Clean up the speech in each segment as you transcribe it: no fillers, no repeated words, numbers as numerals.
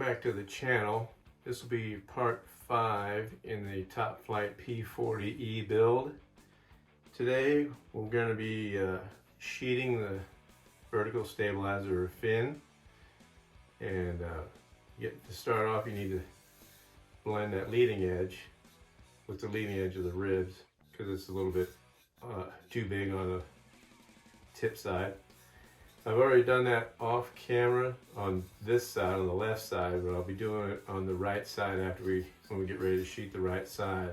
back to the channel. This will be part 5 in the Top Flite P-40E build. Today we're going to be sheeting the vertical stabilizer or fin, and to start off you need to blend that leading edge with the leading edge of the ribs because it's a little bit too big on the tip side. I've already done that off camera on this side, on the left side, but I'll be doing it on the right side when we get ready to sheet the right side.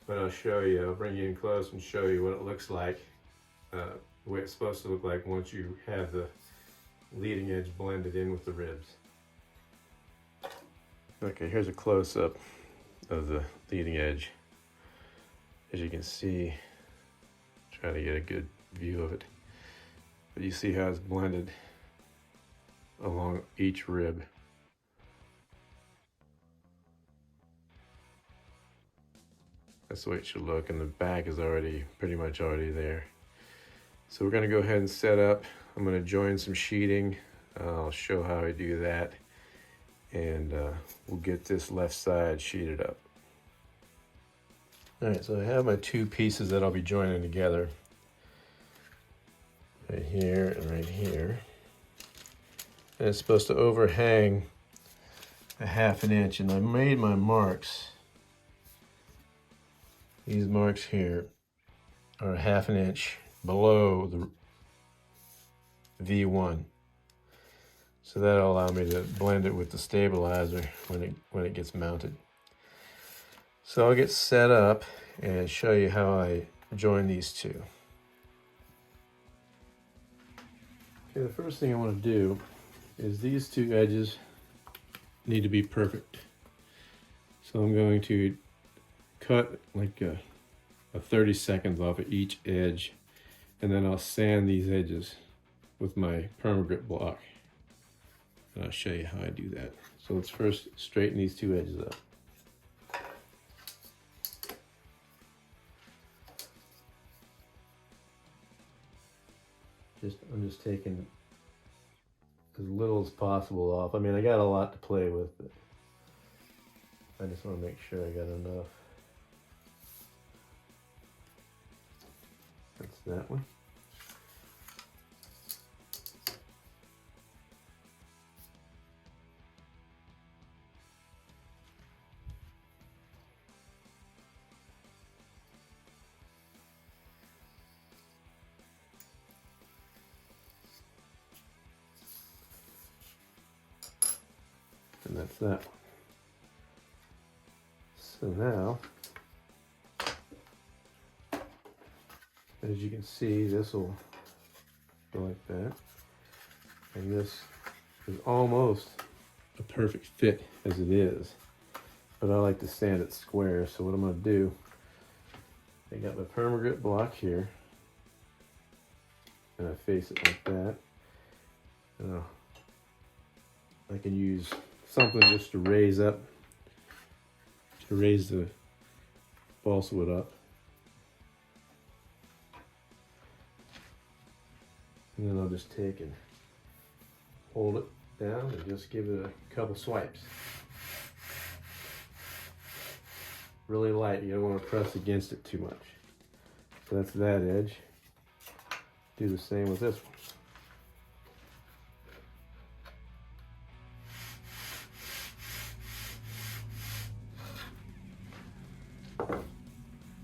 But I'll show you, I'll bring you in close and show you what it looks like, the way it's supposed to look like once you have the leading edge blended in with the ribs. Okay, here's a close-up of the leading edge. As you can see, try to get a good view of it. But you see how it's blended along each rib. That's the way it should look, and the back is pretty much already there. So we're gonna go ahead and set up. I'm gonna join some sheeting. I'll show how I do that, and we'll get this left side sheeted up. All right, so I have my two pieces that I'll be joining together. Right here and right here. And it's supposed to overhang a 1/2 inch, and I made my marks. These marks here are 1/2 inch below the V1. So that'll allow me to blend it with the stabilizer when it gets mounted. So I'll get set up and show you how I join these two. Okay, the first thing I want to do is these two edges need to be perfect. So I'm going to cut like a 30 seconds off of each edge, and then I'll sand these edges with my permagrip block. And I'll show you how I do that. So let's first straighten these two edges up. I'm just taking as little as possible off. I mean, I got a lot to play with, but I just want to make sure I got enough. That's that one. And that's that one. So now, as you can see, this will go like that. And this is almost a perfect fit as it is. But I like to sand it square, so what I'm going to do, I got my permagrip block here, and I face it like that. And I can use something just to raise the balsa wood up. And then I'll just take and hold it down and just give it a couple swipes. Really light, you don't want to press against it too much. So that's that edge. Do the same with this one.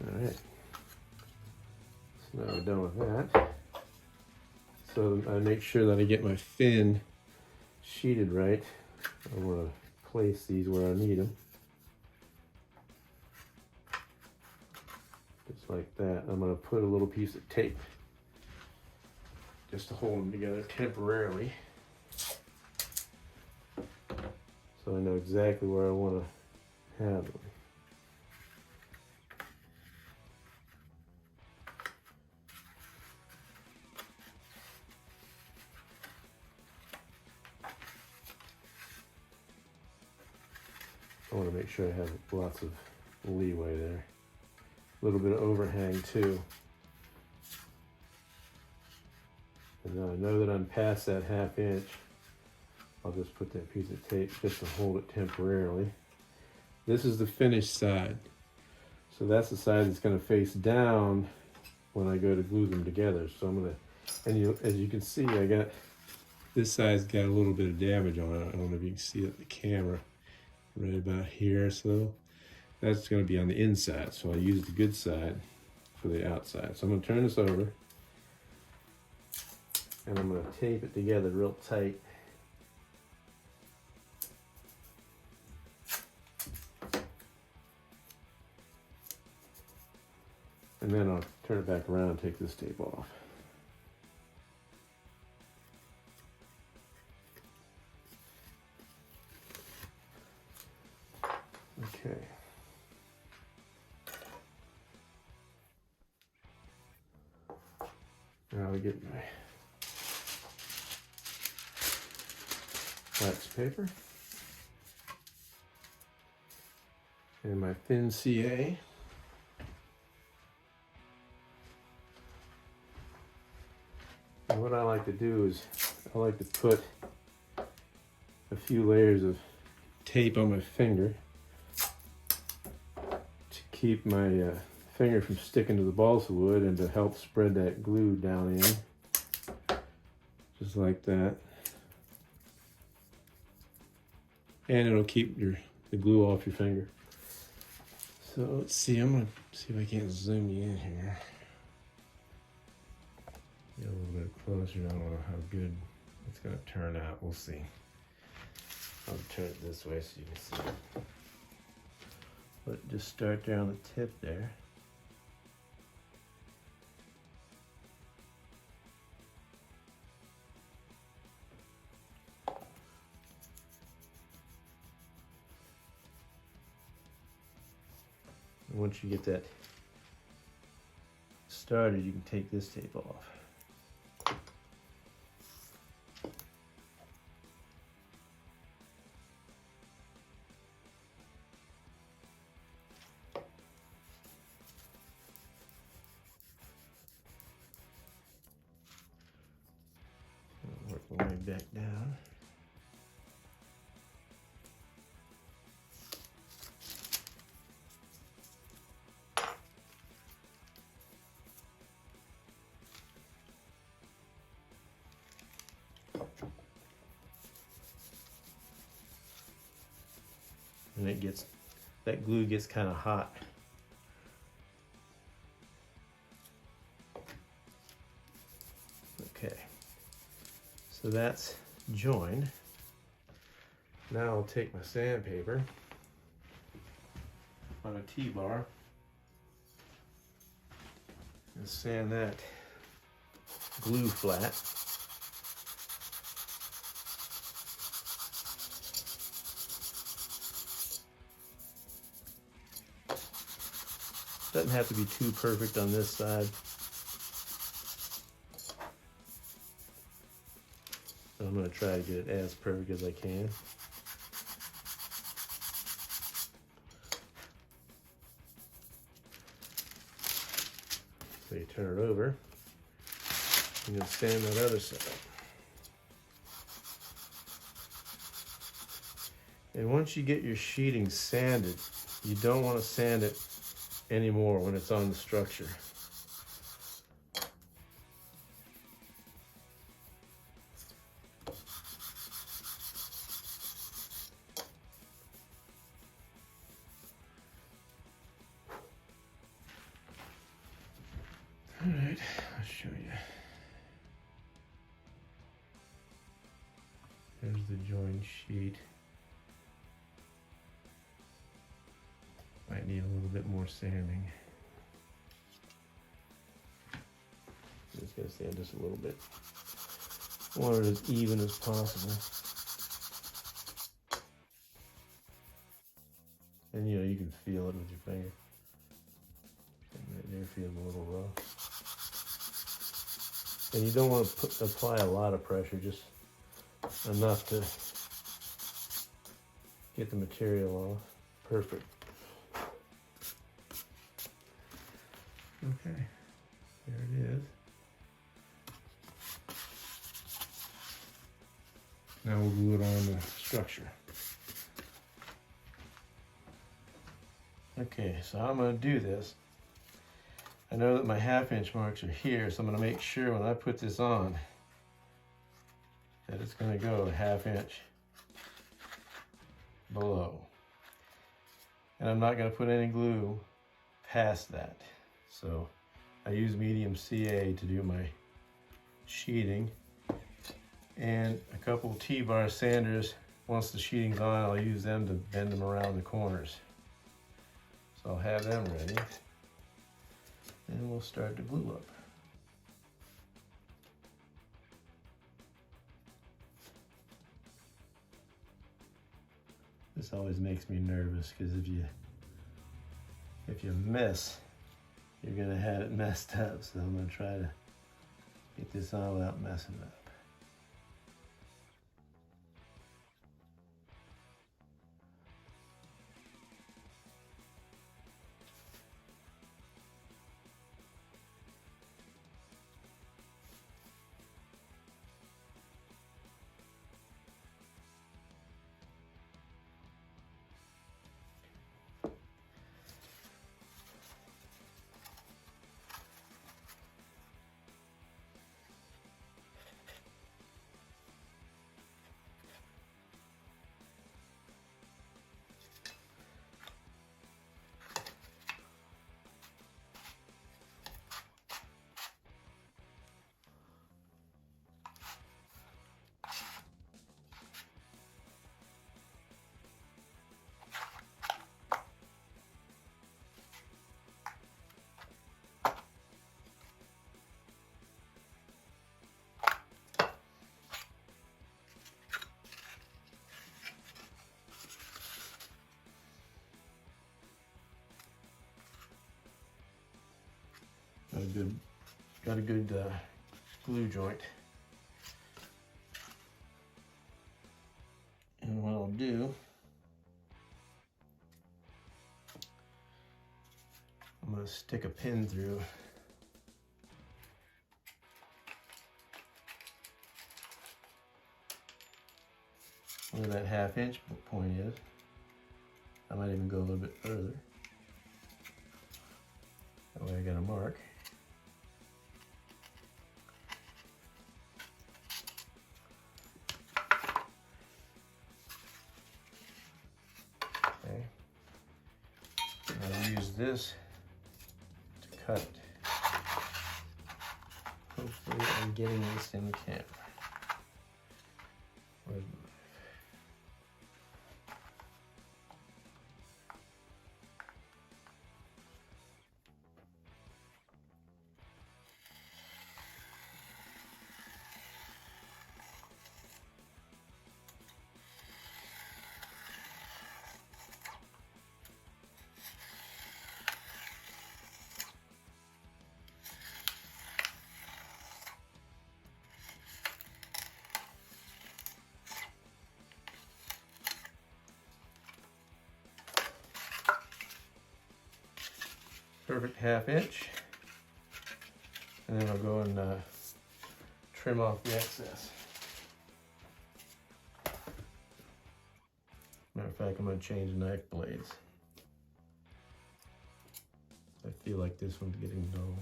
Alright, so now we're done with that. So I make sure that I get my fin sheeted right. I want to place these where I need them. Just like that. I'm going to put a little piece of tape just to hold them together temporarily. So I know exactly where I want to have them. I want to make sure I have lots of leeway there. A little bit of overhang too. And now I know that I'm past that 1/2 inch. I'll just put that piece of tape just to hold it temporarily. This is the finished side. So that's the side that's going to face down when I go to glue them together. So I'm going to, and as you can see, I got, this side's got a little bit of damage on it. I don't know if you can see it in the camera, right about here. So that's going to be on the inside. So I use the good side for the outside. So I'm going to turn this over and I'm going to tape it together real tight. And then I'll turn it back around and take this tape off. Okay. Now I'll get my wax paper and my thin CA. And what I like to do is I like to put a few layers of tape on my finger to keep my finger from sticking to the balsa wood and to help spread that glue down in, just like that. And it'll keep the glue off your finger. So let's see, I'm gonna see if I can't zoom you in here. Get a little bit closer. I don't know how good it's going to turn out. We'll see. I'll turn it this way so you can see it. But just start there on the tip there. And once you get that started, you can take this tape off. Work my way back down. And that glue gets kind of hot. Okay, so that's joined. Now I'll take my sandpaper on a T-bar and sand that glue flat. Doesn't have to be too perfect on this side. I'm going to try to get it as perfect as I can. So you turn it over and you'll sand that other side. And once you get your sheeting sanded, you don't want to sand it anymore when it's on the structure. All right, I'll show you. There's the joined sheet. Might need a little bit more sanding. I'm just going to sand just a little bit. Want it as even as possible. And you know, you can feel it with your finger. And right there feels a little rough. And you don't want to apply a lot of pressure, just enough to get the material off. Perfect. Okay, there it is. Now we'll glue it on the structure. Okay, so I'm going to do this. I know that my 1/2" marks are here, so I'm going to make sure when I put this on that it's going to go 1/2" below. And I'm not going to put any glue past that. So I use medium CA to do my sheeting. And a couple T-bar sanders, once the sheeting's on, I'll use them to bend them around the corners. So I'll have them ready. And we'll start to glue up. This always makes me nervous because if you miss, you're gonna have it messed up. So I'm gonna try to get this on without messing up. Got a good glue joint. And what I'll do, I'm going to stick a pin through where that 1/2" point is. I might even go a little bit further. That way I got a mark. Okay. I'll use this to cut it. Hopefully I'm getting this in camera. Where's my perfect 1/2", and then I'll go and trim off the excess. Matter of fact, I'm going to change the knife blades. I feel like this one's getting dull.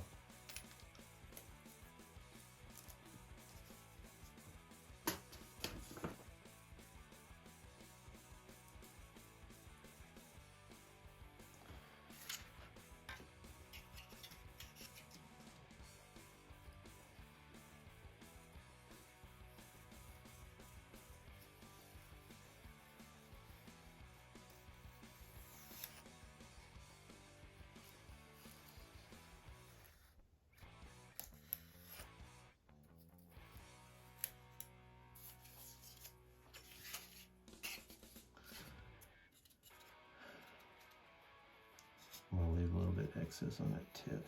I'm going to leave a little bit excess on that tip.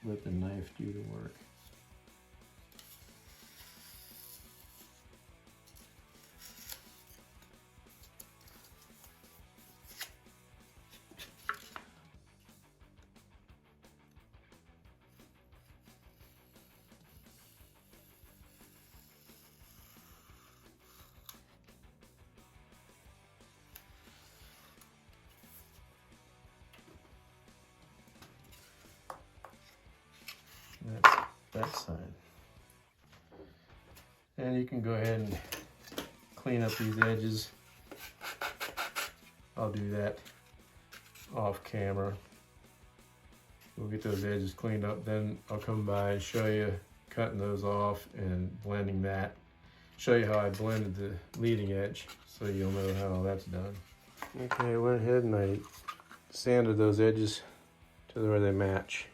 Let the knife do the work. That's that side. And you can go ahead and clean up these edges. I'll do that off camera. We'll get those edges cleaned up, then I'll come by and show you cutting those off and blending that. Show you how I blended the leading edge so you'll know how that's done. Okay, I went ahead and I sanded those edges to where they match.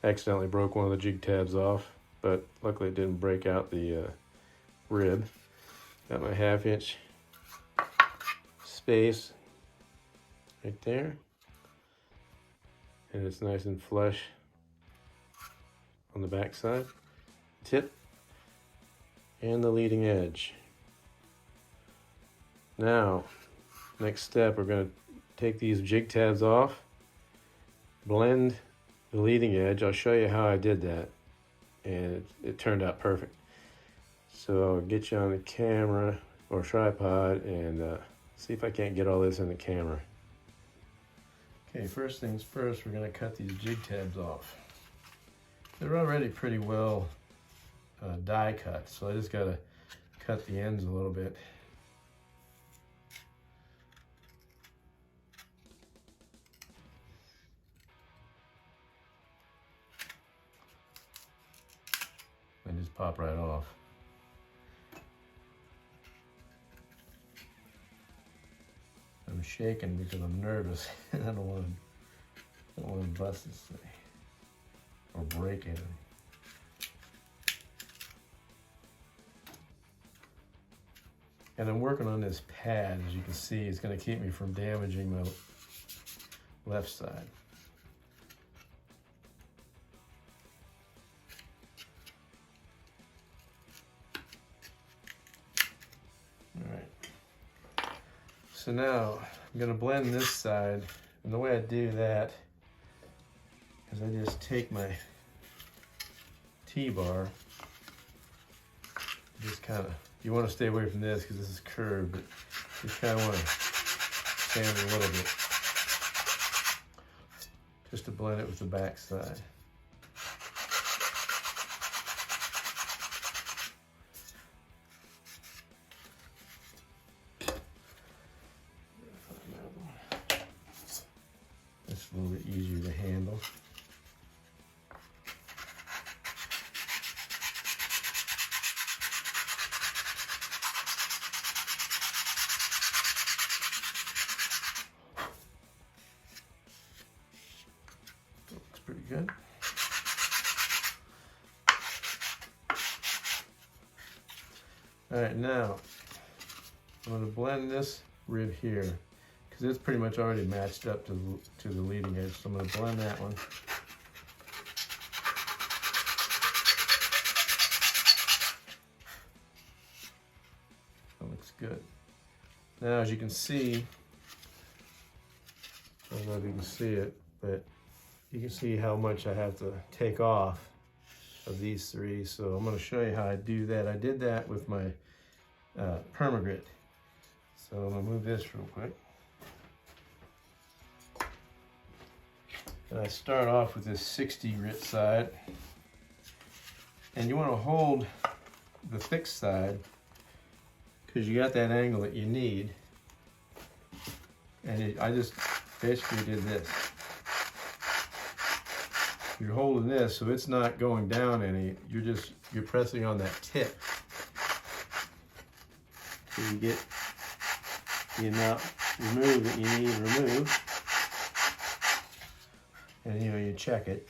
Accidentally broke one of the jig tabs off, but luckily it didn't break out the rib. Got my 1/2 inch space right there. And it's nice and flush on the back side, tip, and the leading edge. Now, next step, we're going to take these jig tabs off, blend the leading edge. I'll show you how I did that, and it turned out perfect. So I'll get you on the camera or tripod and see if I can't get all this in the camera. Okay, first things first, we're going to cut these jig tabs off. They're already pretty well die cut, so I just got to cut the ends a little bit. And just pop right off. I'm shaking because I'm nervous and I don't want to bust this thing or break anything. And I'm working on this pad, as you can see. It's going to keep me from damaging my left side. So now I'm going to blend this side, and the way I do that is I just take my T-bar, just kind of, you want to stay away from this because this is curved, but you kind of want to sand it a little bit just to blend it with the back side. A little bit easier to handle. Looks pretty good. All right, now I'm going to blend this rib here, because it's pretty much already matched up to the leading edge. So I'm going to blend that one. That looks good. Now, as you can see, I don't know if you can see it, but you can see how much I have to take off of these three. So I'm going to show you how I do that. I did that with my permagrit. So I'm going to move this real quick. And I start off with this 60 grit side, and you want to hold the thick side because you got that angle that you need. And I just basically did this. You're holding this so it's not going down any. You're pressing on that tip so you get the amount removed that you need removed. And you check it.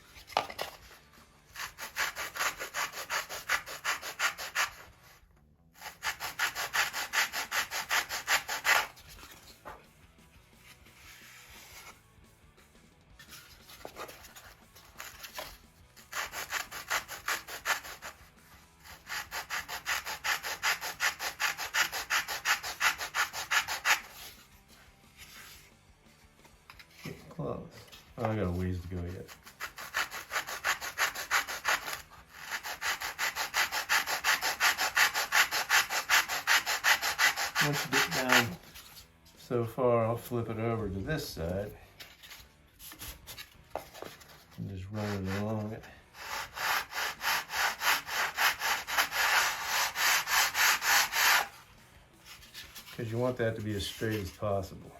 Getting close. Oh, I got a ways to go yet. Once you get down so far, I'll flip it over to this side and just run it along it. because you want that to be as straight as possible.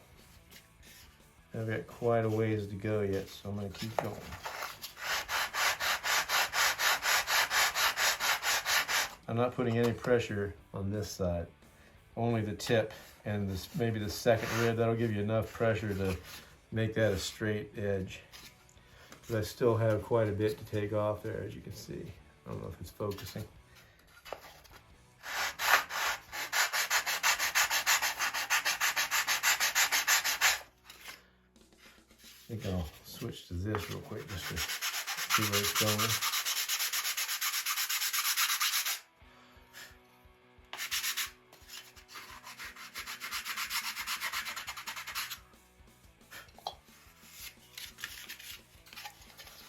I've got quite a ways to go yet, so I'm going to keep going. I'm not putting any pressure on this side, only the tip and this, maybe the second rib. That'll give you enough pressure to make that a straight edge. But I still have quite a bit to take off there, as you can see. I don't know if it's focusing. I think I'll switch to this real quick just to see where it's going.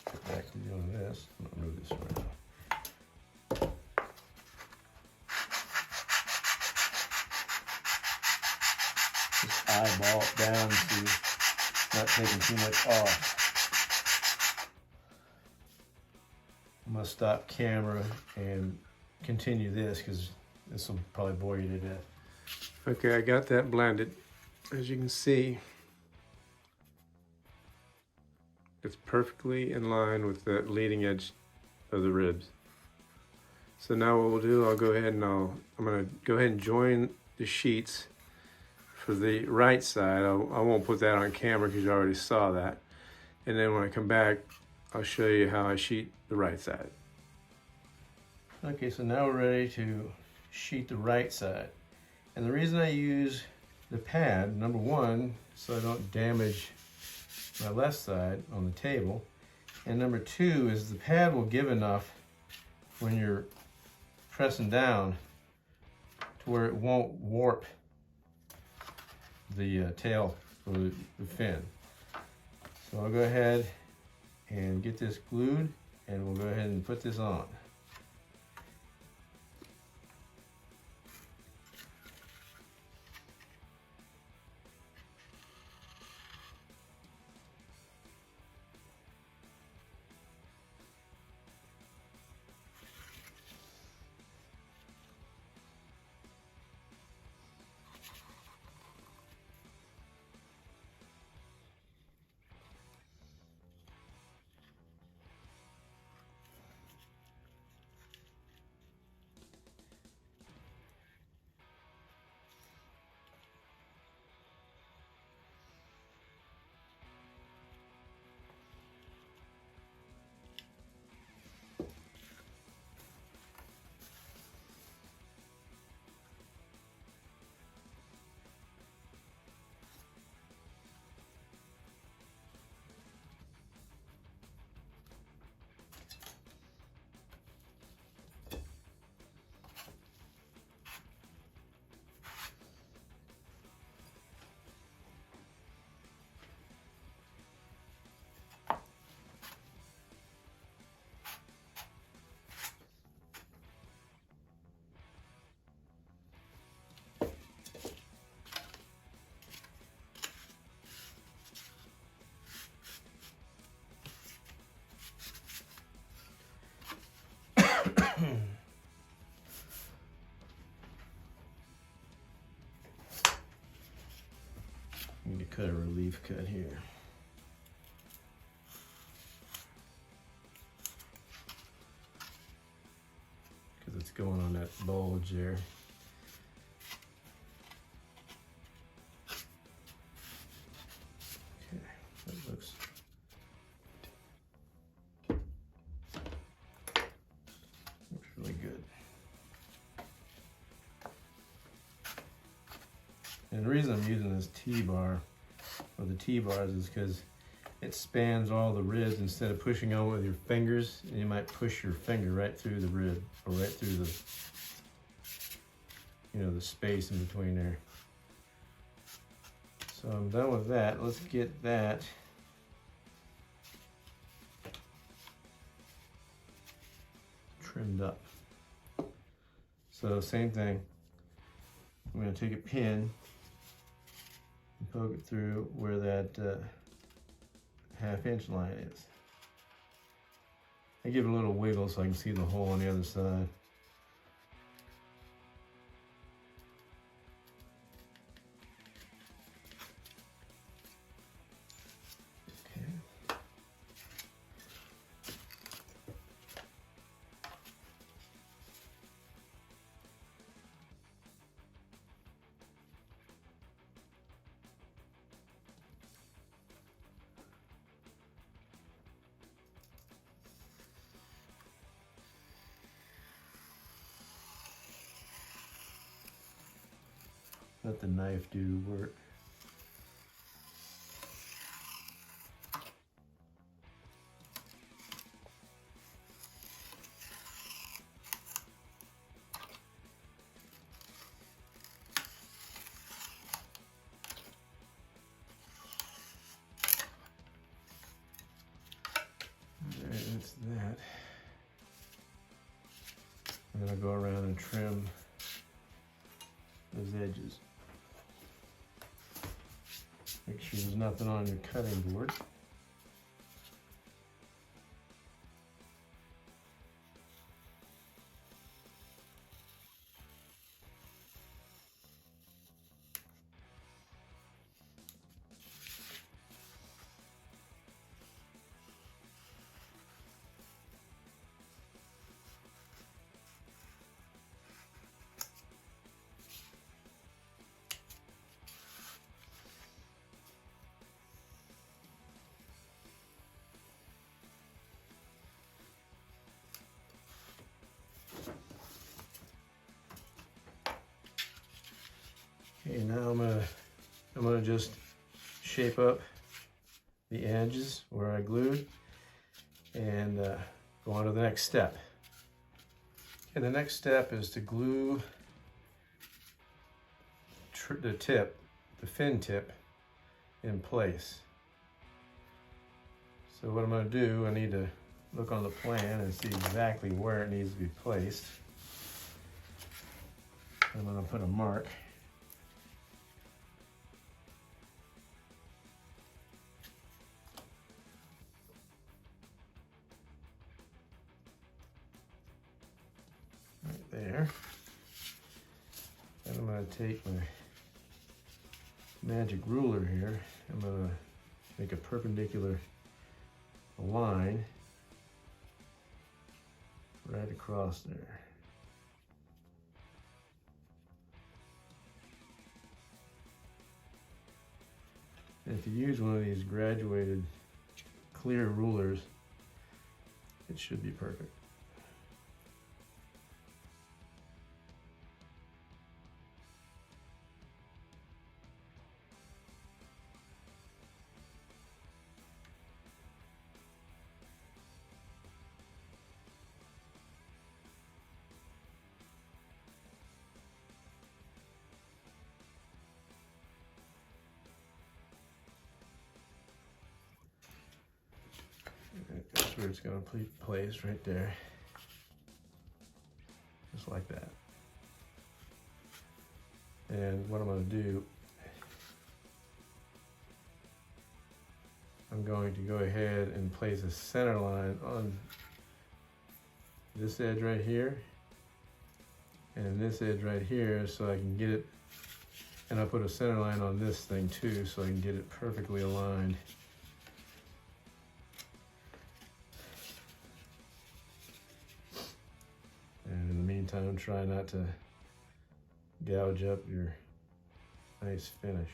Get back to doing this. I'm gonna move this around. Just eyeball it down to not taking too much off. I'm gonna stop camera and continue this because this will probably bore you to death. Okay, I got that blended. As you can see, it's perfectly in line with the leading edge of the ribs. So now what we'll do, I'll go ahead and I'm gonna go ahead and join the sheets for the right side. I won't put that on camera because you already saw that. And then when I come back, I'll show you how I sheet the right side. Okay, so now we're ready to sheet the right side. And the reason I use the pad, number one, so I don't damage my left side on the table. And number two is the pad will give enough when you're pressing down to where it won't warp the tail or the fin. So I'll go ahead and get this glued and we'll go ahead and put this on. I'm going to cut a relief cut here. Because it's going on that bulge there. Okay, that looks really good. And the reason I'm using this T-bar, or the T-bars, is because it spans all the ribs instead of pushing on with your fingers. And you might push your finger right through the rib, or right through the, you know, the space in between there. So I'm done with that. Let's get that trimmed up. So same thing. I'm going to take a pin and poke it through where that 1/2 inch line is. I give it a little wiggle so I can see the hole on the other side. let the knife do the work. Alright, that's that. I'm going to go around and trim those edges. Make sure there's nothing on your cutting board. Okay, now I'm gonna just shape up the edges where I glued and go on to the next step. And the next step is to glue the tip, the fin tip, in place. So what I'm going to do, I need to look on the plan and see exactly where it needs to be placed. I'm going to put a mark. Right there. And I'm going to take my magic ruler here. I'm going to make a perpendicular line right across there. And if you use one of these graduated clear rulers, it should be perfect. That's where it's going to place right there. Just like that. And what I'm going to do, I'm going to go ahead and place a center line on this edge right here and this edge right here so I can get it, and I'll put a center line on this thing too so I can get it perfectly aligned. And in the meantime, try not to gouge up your nice finish.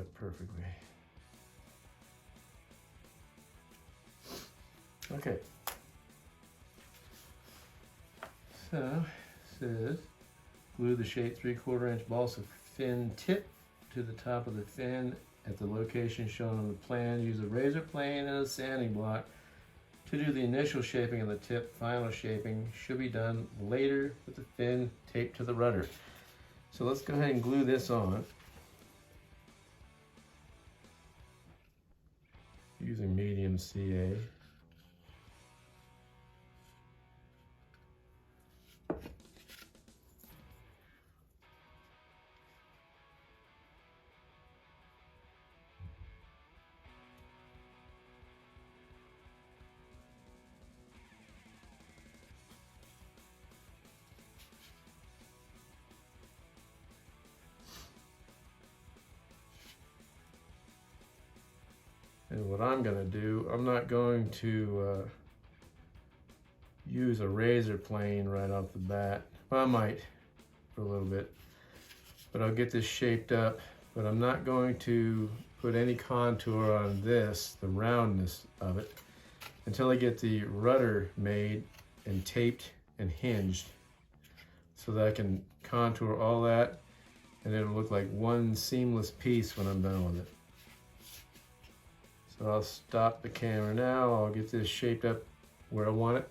up perfectly. Okay. So, it says, glue the shaped 3/4 inch balsa fin tip to the top of the fin at the location shown on the plan. Use a razor plane and a sanding block to do the initial shaping of the tip. Final shaping should be done later with the fin taped to the rudder. So let's go ahead and glue this on using medium CA. And what I'm going to do, I'm not going to use a razor plane right off the bat. Well, I might for a little bit, but I'll get this shaped up. But I'm not going to put any contour on this, the roundness of it, until I get the rudder made and taped and hinged, so that I can contour all that and it'll look like one seamless piece when I'm done with it. So I'll stop the camera now. I'll get this shaped up where I want it,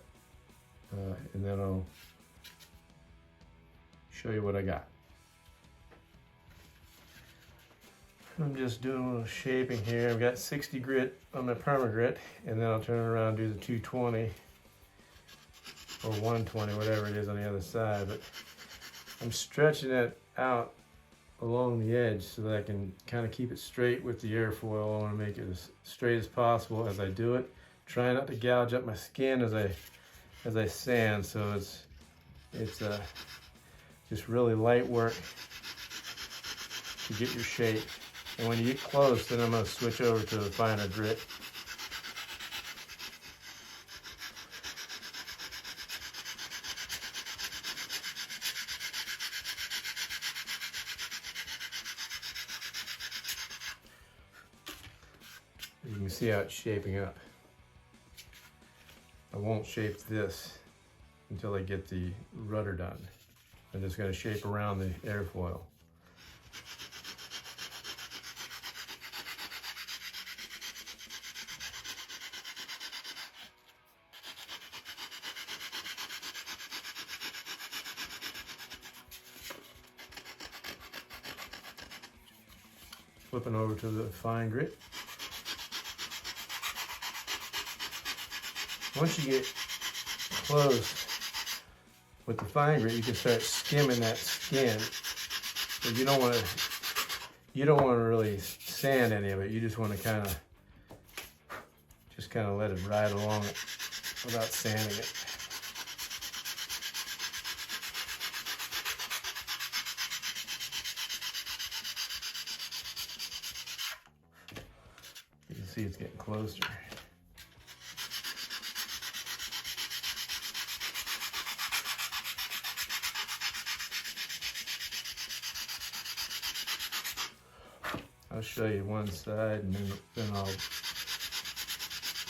and then I'll show you what I got. I'm just doing a little shaping here. I've got 60 grit on my perma-grit, and then I'll turn it around and do the 220 or 120, whatever it is on the other side. But I'm stretching it out along the edge so that I can kind of keep it straight with the airfoil. I want to make it as straight as possible as I do it. Try not to gouge up my skin as I sand, so it's just really light work to get your shape. And when you get close, then I'm going to switch over to the finer grit. You can see how it's shaping up. I won't shape this until I get the rudder done. I'm just going to shape around the airfoil. Flipping over to the fine grit. Once you get close with the fine grit, you can start skimming that skin. But you don't want to really sand any of it. You just want to kind of let it ride along it without sanding it. You can see it's getting closer. I'll show you one side and then I'll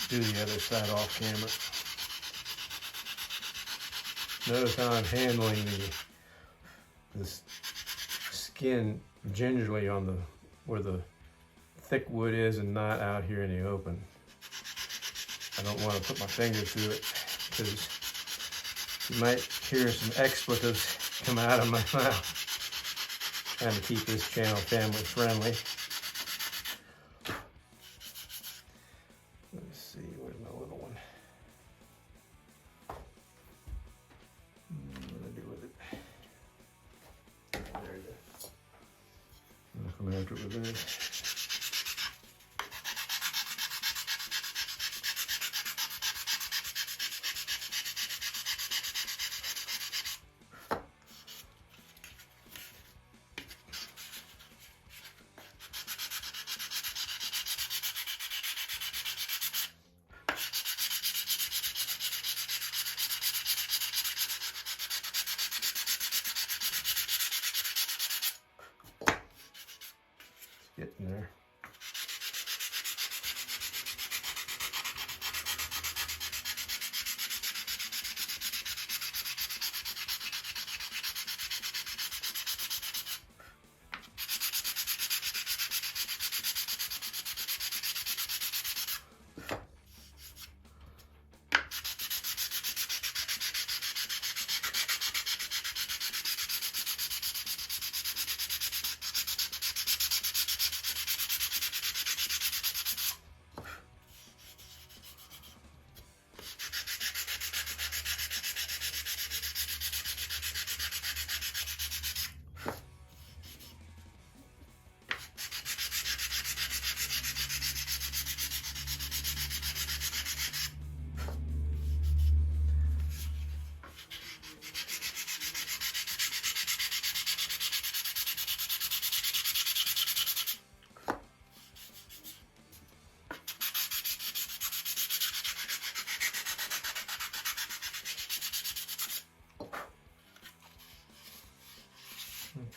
do the other side off camera. Notice how I'm handling the skin gingerly on where the thick wood is and not out here in the open. I don't want to put my finger through it because you might hear some expletives come out of my mouth. Trying to keep this channel family friendly. Let me see, where's my little one? What do I do with it? There it is. I'll come after it with this. Getting in there.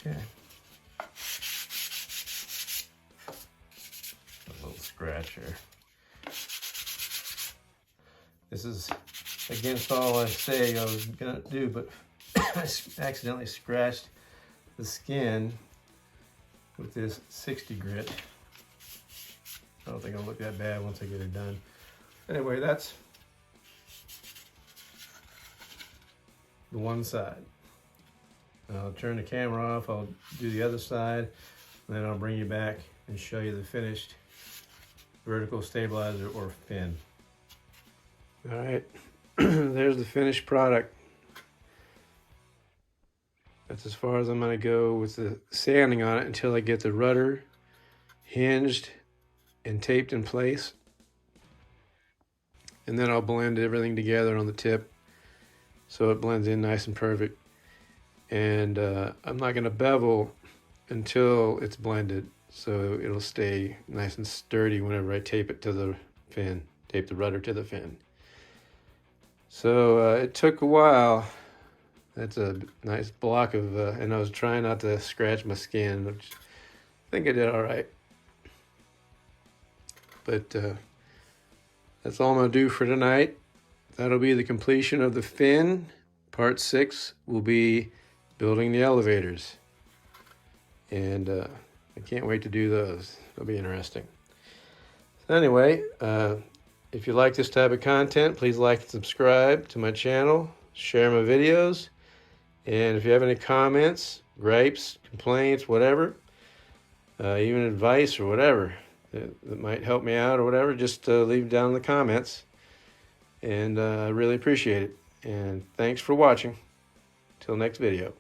Okay. A little scratch here. This is against all I say I was gonna do, but I accidentally scratched the skin with this 60 grit. I don't think it'll look that bad once I get it done. Anyway, that's the one side. I'll turn the camera off, I'll do the other side, and then I'll bring you back and show you the finished vertical stabilizer or fin. All right, there's the finished product. That's as far as I'm gonna go with the sanding on it until I get the rudder hinged and taped in place. And then I'll blend everything together on the tip so it blends in nice and perfect. And I'm not gonna bevel until it's blended, so it'll stay nice and sturdy whenever I tape it to the fin, tape the rudder to the fin. So it took a while. That's a nice block of, and I was trying not to scratch my skin, which I think I did all right. But that's all I'm gonna do for tonight. That'll be the completion of the fin. Part 6 will be building the elevators. And I can't wait to do those. It'll be interesting. So anyway, if you like this type of content, please like and subscribe to my channel, share my videos, and if you have any comments, gripes, complaints, whatever, even advice or whatever that might help me out or whatever, just leave it down in the comments. And I really appreciate it. And thanks for watching. Till next video.